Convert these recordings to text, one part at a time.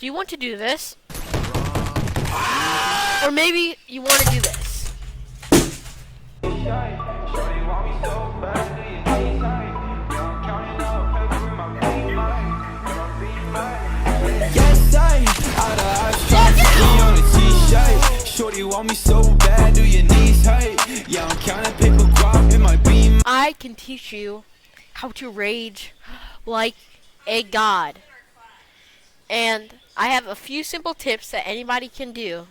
Do you want to do this? Or maybe you want to do this. Yes, I out of on a t-shirt. Shorty want me so bad, do your knees hurt? Yeah, I'm counting paper crop, it might be. I can teach you how to rage like a god. And I have a few simple tips that anybody can do.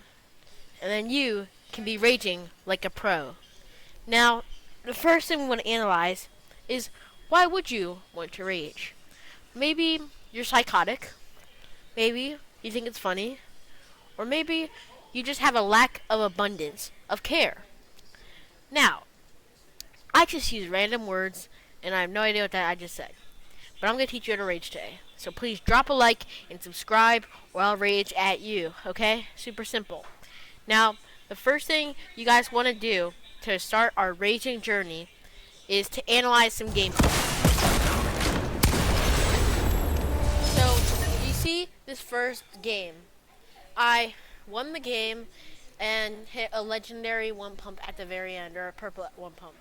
And then you can be raging like a pro. Now, the first thing we want to analyze is why would you want to rage? Maybe you're psychotic. Maybe you think it's funny. Or maybe you just have a lack of abundance of care. Now, I just use random words and I have no idea what that I just said. But I'm going to teach you how to rage today. So please drop a like and subscribe or I'll rage at you, okay? Super simple. Now, the first thing you guys want to do to start our raging journey is to analyze some gameplay. So, you see this first game. I won the game and hit a legendary one pump at the very end, or a purple one pump.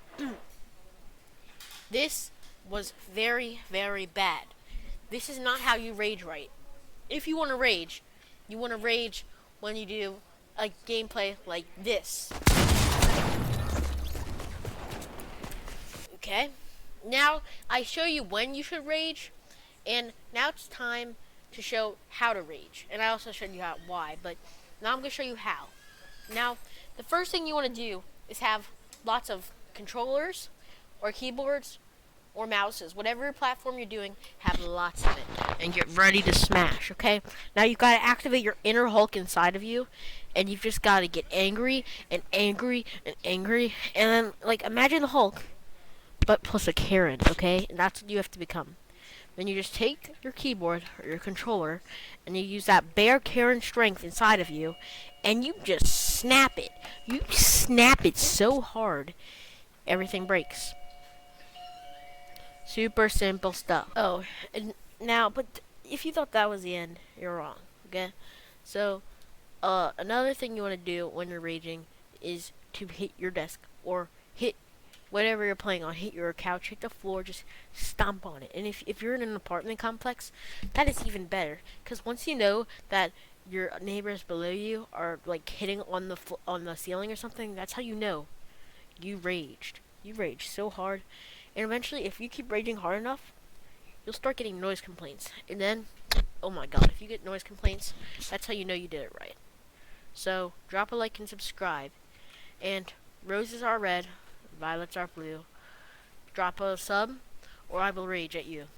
This was very, very bad. This is not how you rage right. If you want to rage when you do a gameplay like this. Okay? Now, I show you when you should rage, and now it's time to show how to rage. And I also showed you why, but now I'm going to show you how. Now, the first thing you want to do is have lots of controllers or keyboards or mouses. Whatever platform you're doing, have lots of it. And get ready to smash, okay? Now you've got to activate your inner Hulk inside of you, and you've just got to get angry and angry and angry. And then, like, imagine the Hulk, but plus a Karen, okay? And that's what you have to become. Then you just take your keyboard or your controller and you use that bare Karen strength inside of you and you just snap it. You snap it so hard, everything breaks. Super simple stuff. Oh, and now, but if you thought that was the end, you're wrong, okay? So, another thing you want to do when you're raging is to hit your desk or hit whatever you're playing on, hit your couch, hit the floor, just stomp on it. And if you're in an apartment complex, that is even better. Because once you know that your neighbors below you are like hitting on the ceiling or something, that's how you know you raged. You raged so hard. And eventually, if you keep raging hard enough, you'll start getting noise complaints. And then, oh my god, if you get noise complaints, that's how you know you did it right. So, drop a like and subscribe. And roses are red, violets are blue. Drop a sub, or I will rage at you.